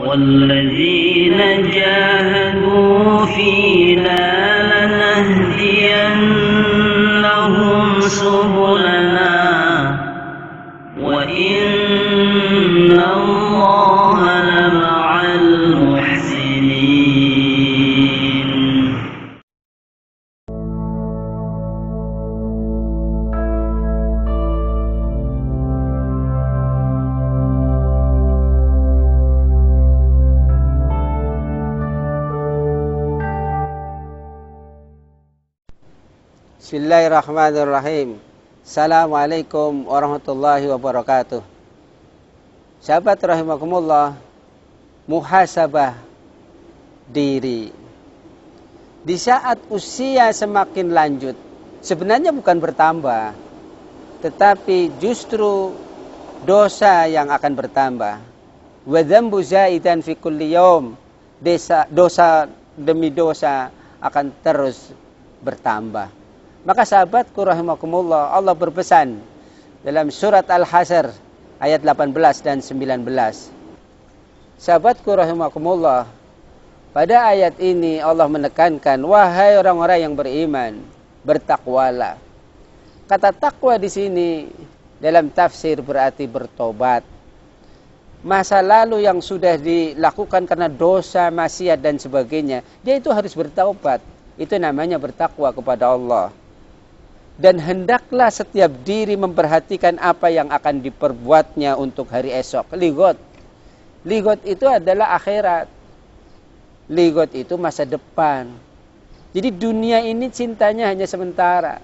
والذين جاهدوا فينا لنهدينهم سبلنا وإن الله لمع المحسنين. Bismillahirrahmanirrahim. Assalamualaikum warahmatullahi wabarakatuh. Sahabat rahimakumullah, muhasabah diri. Di saat usia semakin lanjut, sebenarnya bukan bertambah, tetapi justru dosa yang akan bertambah. Wa dzambu zaidan fi kulli yaum. Dosa demi dosa akan terus bertambah. Maka sahabatku rahimakumullah, Allah berpesan dalam surat Al-Hasr ayat 18 dan 19. Sahabatku rahimakumullah, pada ayat ini Allah menekankan, wahai orang-orang yang beriman, bertakwalah. Kata takwa di sini dalam tafsir berarti bertobat. Masa lalu yang sudah dilakukan karena dosa, maksiat dan sebagainya, dia itu harus bertaubat. Itu namanya bertakwa kepada Allah. Dan hendaklah setiap diri memperhatikan apa yang akan diperbuatnya untuk hari esok. Ligot. Ligot itu adalah akhirat. Ligot itu masa depan. Jadi dunia ini cintanya hanya sementara.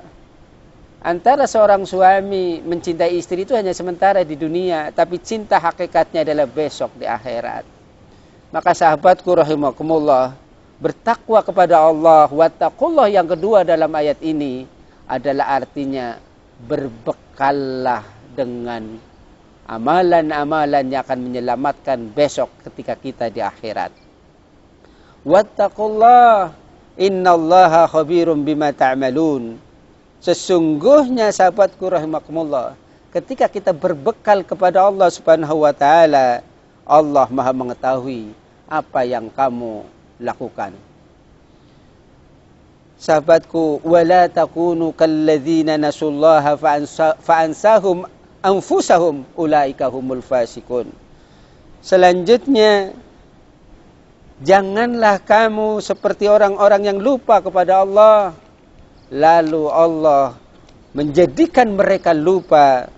Antara seorang suami mencintai istri itu hanya sementara di dunia. Tapi cinta hakikatnya adalah besok di akhirat. Maka sahabatku rahimakumullah, bertakwa kepada Allah. Wattaqullah yang kedua dalam ayat ini adalah artinya berbekallah dengan amalan-amalan yang akan menyelamatkan besok ketika kita di akhirat. Wattaqullah innallaha khabirum bima ta'malun. Sesungguhnya sahabatku rahimakumullah, ketika kita berbekal kepada Allah Subhanahu wa taala, Allah Maha mengetahui apa yang kamu lakukan. Sahabatku, wala takunu kalladzina nasullaha fa'ansahum anfusahum ulaika humul fasikun. Selanjutnya, janganlah kamu seperti orang-orang yang lupa kepada Allah, lalu Allah menjadikan mereka lupa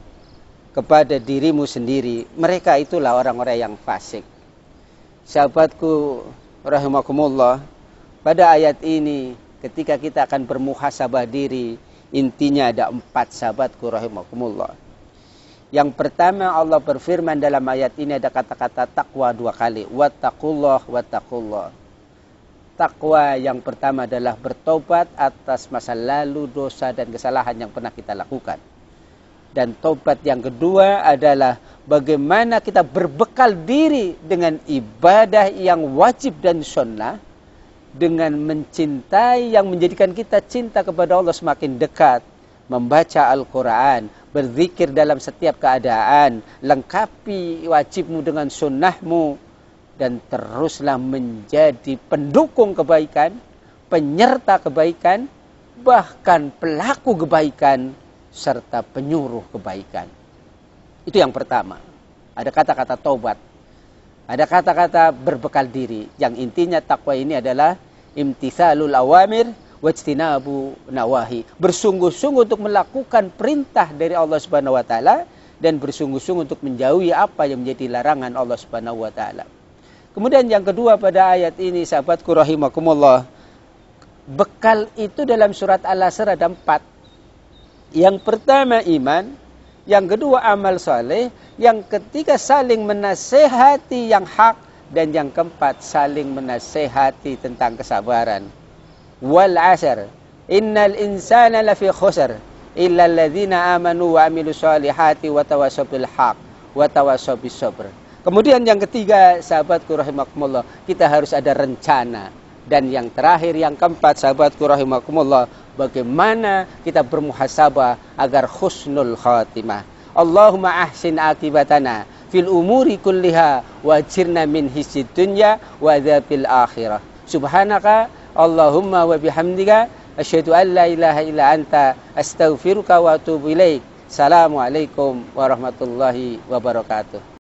kepada dirimu sendiri. Mereka itulah orang-orang yang fasik. Sahabatku rahimakumullah, pada ayat ini ketika kita akan bermuhasabah diri, intinya ada 4 sahabatku rahimakumullah. Yang pertama, Allah berfirman dalam ayat ini ada kata-kata takwa 2 kali. Wattaqullah, wattaqullah. Takwa yang pertama adalah bertobat atas masa lalu, dosa dan kesalahan yang pernah kita lakukan. Dan tobat yang kedua adalah bagaimana kita berbekal diri dengan ibadah yang wajib dan sunnah, dengan mencintai yang menjadikan kita cinta kepada Allah semakin dekat, membaca Al-Quran, berzikir dalam setiap keadaan, lengkapi wajibmu dengan sunnahmu, dan teruslah menjadi pendukung kebaikan, penyerta kebaikan, bahkan pelaku kebaikan, serta penyuruh kebaikan. Itu yang pertama. Ada kata-kata taubat. Ada kata-kata berbekal diri. Yang intinya takwa ini adalah imtithalul awamir wajtinabu nawahi. Bersungguh-sungguh untuk melakukan perintah dari Allah Subhanahu wa taala dan bersungguh-sungguh untuk menjauhi apa yang menjadi larangan Allah Subhanahu wa taala. Kemudian yang kedua pada ayat ini sahabatku rahimakumullah, bekal itu dalam surat Al-Asr ada 4. Yang pertama iman, yang kedua amal soleh, yang ketiga saling menasehati yang hak, dan yang keempat saling menasehati tentang kesabaran. Wal asr, innal insana lafi khusr, illa alladzina amanu wa amilus solihati wa tawassaw bil haq wa tawassaw bis sabr. Kemudian yang ketiga sahabatku rahimakumullah, kita harus ada rencana. Dan yang terakhir, yang keempat sahabatku rahimakumullah, bagaimana kita bermuhasabah agar husnul khatimah. Allahumma ahsin akibatana fil umuri kulliha wajirna min hisid dunya wa adzabil akhirah. Subhanaka Allahumma wa bihamdika asyhadu an la ilaha illa anta astaghfiruka wa atubu ilaik. Assalamualaikum warahmatullahi wabarakatuh.